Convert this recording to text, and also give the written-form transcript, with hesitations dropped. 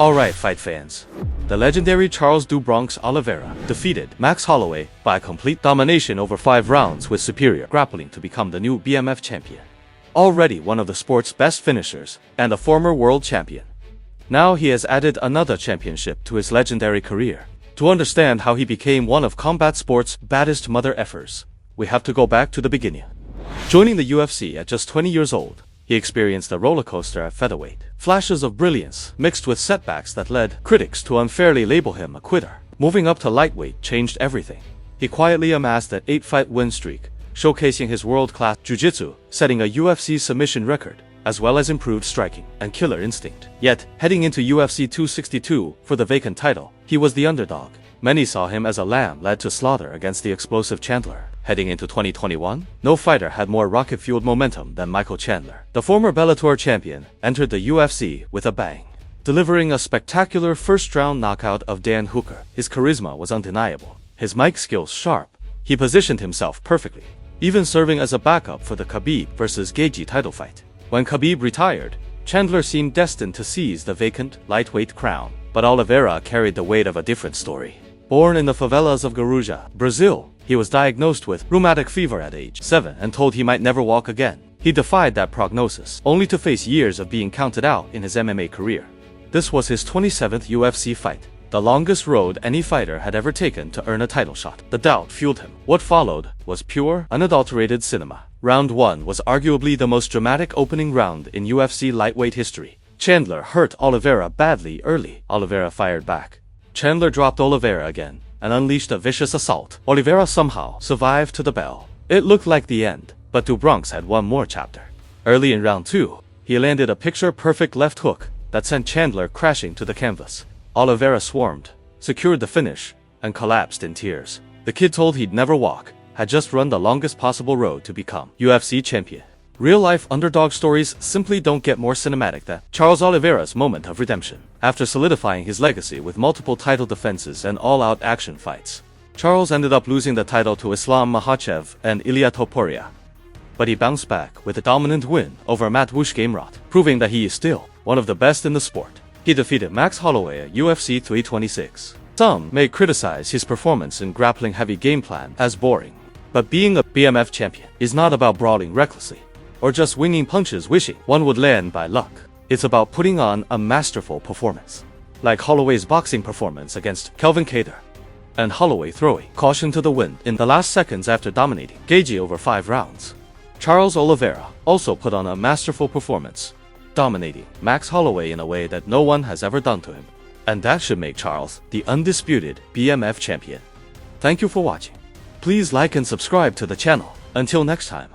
Alright, fight fans. The legendary Charles Do Bronx Oliveira defeated Max Holloway by complete domination over 5 rounds with superior grappling to become the new BMF champion. Already one of the sport's best finishers and a former world champion. Now he has added another championship to his legendary career. To understand how he became one of combat sport's baddest mother effers, we have to go back to the beginning. Joining the UFC at just 20 years old, he experienced a roller coaster at featherweight. Flashes of brilliance mixed with setbacks that led critics to unfairly label him a quitter. Moving up to lightweight changed everything. He quietly amassed an 8-fight win streak, showcasing his world-class jiu-jitsu, setting a UFC submission record, as well as improved striking and killer instinct. Yet, heading into UFC 262 for the vacant title, he was the underdog. Many saw him as a lamb led to slaughter against the explosive Chandler. Heading into 2021, no fighter had more rocket-fueled momentum than Michael Chandler. The former Bellator champion entered the UFC with a bang, delivering a spectacular first-round knockout of Dan Hooker. His charisma was undeniable, his mic skills sharp. He positioned himself perfectly, even serving as a backup for the Khabib vs. Gaethje title fight. When Khabib retired, Chandler seemed destined to seize the vacant lightweight crown. But Oliveira carried the weight of a different story. Born in the favelas of Guarujá, Brazil, he was diagnosed with rheumatic fever at age 7 and told he might never walk again. He defied that prognosis, only to face years of being counted out in his MMA career. This was his 27th UFC fight, the longest road any fighter had ever taken to earn a title shot. The doubt fueled him. What followed was pure, unadulterated cinema. Round 1 was arguably the most dramatic opening round in UFC lightweight history. Chandler hurt Oliveira badly early. Oliveira fired back. Chandler dropped Oliveira again and unleashed a vicious assault. Oliveira somehow survived to the bell. It looked like the end, but Do Bronx had one more chapter. Early in round 2, he landed a picture-perfect left hook that sent Chandler crashing to the canvas. Oliveira swarmed, secured the finish, and collapsed in tears. The kid told he'd never walk, had just run the longest possible road to become UFC champion. Real-life underdog stories simply don't get more cinematic than Charles Oliveira's moment of redemption. After solidifying his legacy with multiple title defenses and all-out action fights, Charles ended up losing the title to Islam Makhachev and Ilia Topuria. But he bounced back with a dominant win over Mateusz Gamrot, proving that he is still one of the best in the sport. He defeated Max Holloway at UFC 326. Some may criticize his performance in grappling-heavy game plan as boring, but being a BMF champion is not about brawling recklessly, or just winging punches wishing one would land by luck. It's about putting on a masterful performance, like Holloway's boxing performance against Kelvin Kattar, and Holloway throwing caution to the wind in the last seconds after dominating Gaethje over 5 rounds. Charles Oliveira also put on a masterful performance, dominating Max Holloway in a way that no one has ever done to him. And that should make Charles the undisputed BMF champion. Thank you for watching. Please like and subscribe to the channel. Until next time.